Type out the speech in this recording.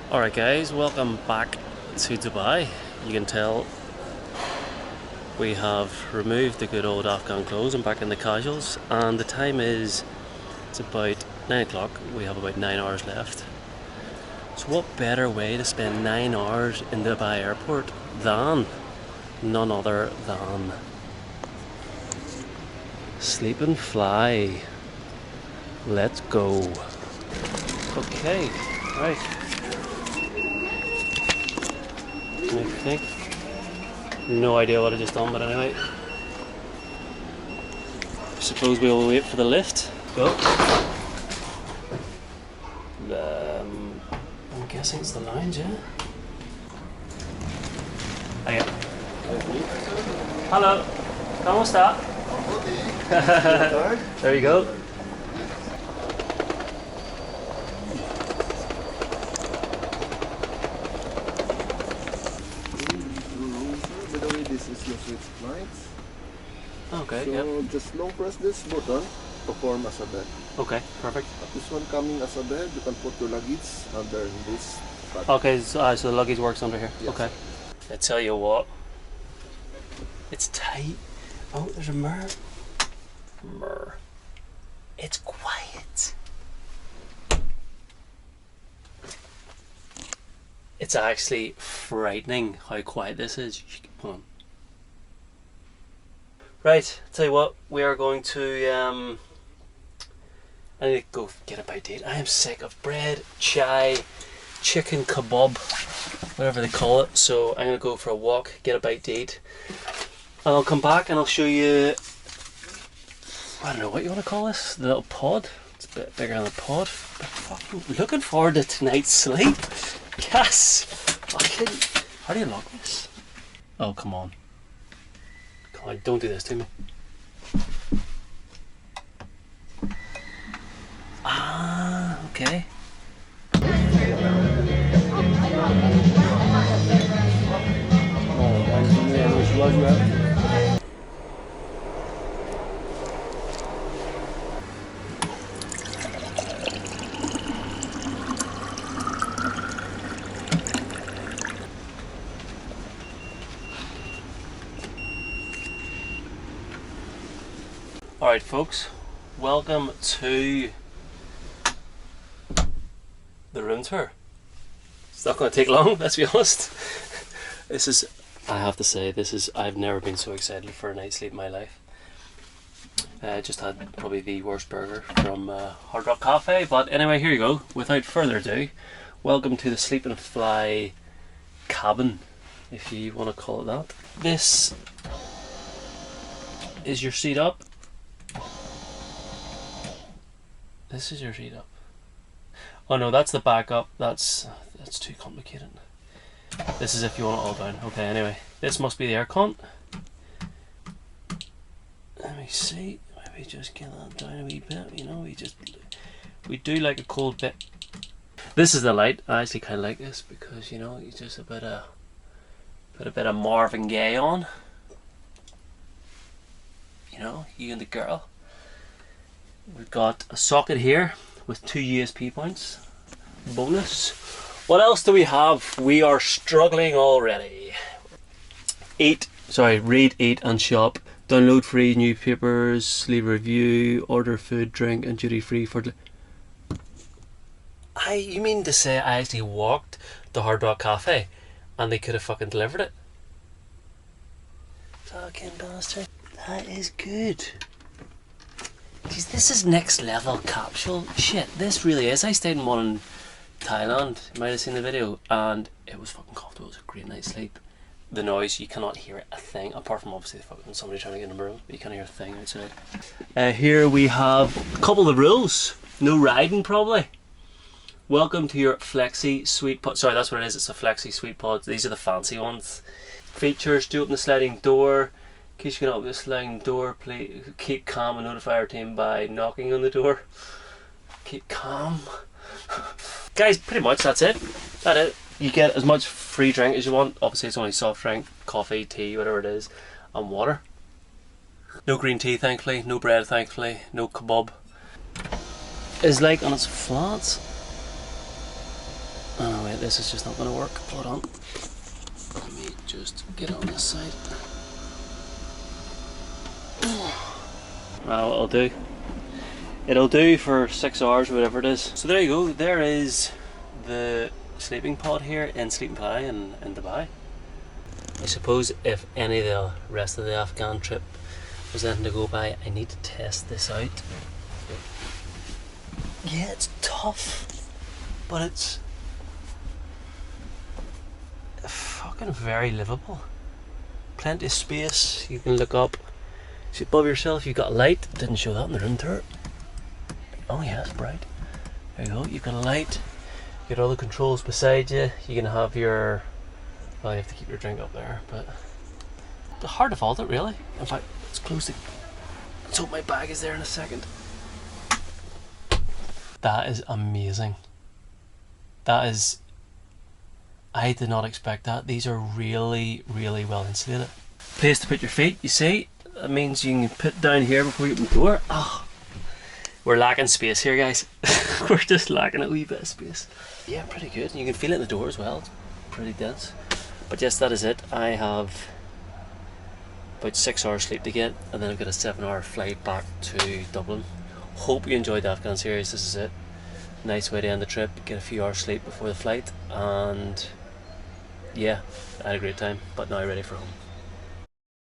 Alright guys, welcome back to Dubai. You can tell we have removed the good old Afghan clothes and back in the casuals, and the time is, it's about 9 o'clock. We have about 9 hours left. So what better way to spend 9 hours in Dubai airport than none other than sleep and fly. Let's go. Okay, right. I think. No idea what I just done, but anyway. I suppose we'll wait for the lift. Go. I'm guessing it's the lounge, yeah? Hiya. Hello. ¿Cómo está? There you go. This is your switch lights. Okay, so yep. just long press this button to form as a bed. Okay, perfect. This one coming as a bed, you can put your luggage under this button. Okay, so the luggage works under here. Yes. Okay. I tell you what, it's tight. Oh, there's a mirror. Mirror. It's quiet. It's actually frightening how quiet this is. Hold on. Right, tell you what, we are going to, I need to go get a bite to eat. I am sick of bread, chai, chicken kebab, whatever they call it. So I'm going to go for a walk, get a bite to eat. And I'll come back and I'll show you, I don't know what you want to call this, the little pod. It's a bit bigger than a pod. But fucking looking forward to tonight's sleep. Yes! Fucking, how do you lock this? Oh, come on. Come on, don't do this to me. Ah, okay. Alright folks, welcome to the room tour. It's not going to take long, let's be honest. This is, I have to say, I've never been so excited for a night's sleep in my life. I just had probably the worst burger from Hard Rock Cafe, but anyway, here you go. Without further ado, welcome to the Sleep and Fly cabin, if you want to call it that. This is your seat up. This is your seat up. Oh no, that's the backup. That's too complicated. This is if you want it all down. Okay, anyway, this must be the aircon. Let me see. Maybe just get that down a wee bit. You know, we do like a cold bit. This is the light. I actually kind of like this because you know you just put a bit of Marvin Gaye on. You know, you and the girl. We've got a socket here with 2 USB points. Bonus. What else do we have? We are struggling already. Read, eat and shop. Download free newspapers, leave a review, order food, drink and duty free for... You mean to say I actually walked to Hard Rock Cafe and they could have fucking delivered it? Fucking bastard. That is good. Jeez, this is next level capsule shit. This really is. I stayed in one in Thailand. You might have seen the video, and it was fucking comfortable. It was a great night's sleep. The noise, you cannot hear a thing apart from obviously fucking somebody trying to get in the room. But you can't hear a thing outside. Here we have a couple of the rules. No riding probably. Welcome to your Flexi Sweet Pod. Sorry, that's what it is. It's a Flexi Sweet Pod. These are the fancy ones. Features: do open the sliding door. In case you can open the sliding door, please keep calm and notify our team by knocking on the door. Keep calm. Guys, pretty much that's it. That's it. You get as much free drink as you want. Obviously it's only soft drink, coffee, tea, whatever it is, and water. No green tea thankfully, no bread thankfully, no kebab. It's like on its flats. Oh wait, Right, this is just not going to work. Hold on. Let me just get on this side. Well, it'll do. It'll do for 6 hours, whatever it is. So there you go. There is the sleeping pod here in Sleeping Pie in Dubai. I suppose if any of the rest of the Afghan trip was anything to go by, I need to test this out. Yeah, it's tough, but it's fucking very livable. Plenty of space, you can look up. See above yourself, you've got a light. Didn't show that in the room tour. Oh yeah, it's bright. There you go, you've got a light. You got all the controls beside you. You can have your, well, you have to keep your drink up there, but it's hard to fault it really. In fact, let's close it. Let's hope my bag is there in a second. That is amazing. That is, I did not expect that. These are really, really well insulated. Place to put your feet, you see? That means you can put down here before you open the door. Oh, we're lacking space here, guys. We're just lacking a wee bit of space. Yeah, pretty good. You can feel it in the door as well. It's pretty dense. But yes, that is it. I have about 6 hours sleep to get, and then I've got a 7-hour flight back to Dublin. Hope you enjoyed the Afghan series. This is it. Nice way to end the trip. Get a few hours sleep before the flight, and yeah, I had a great time. But now ready for home.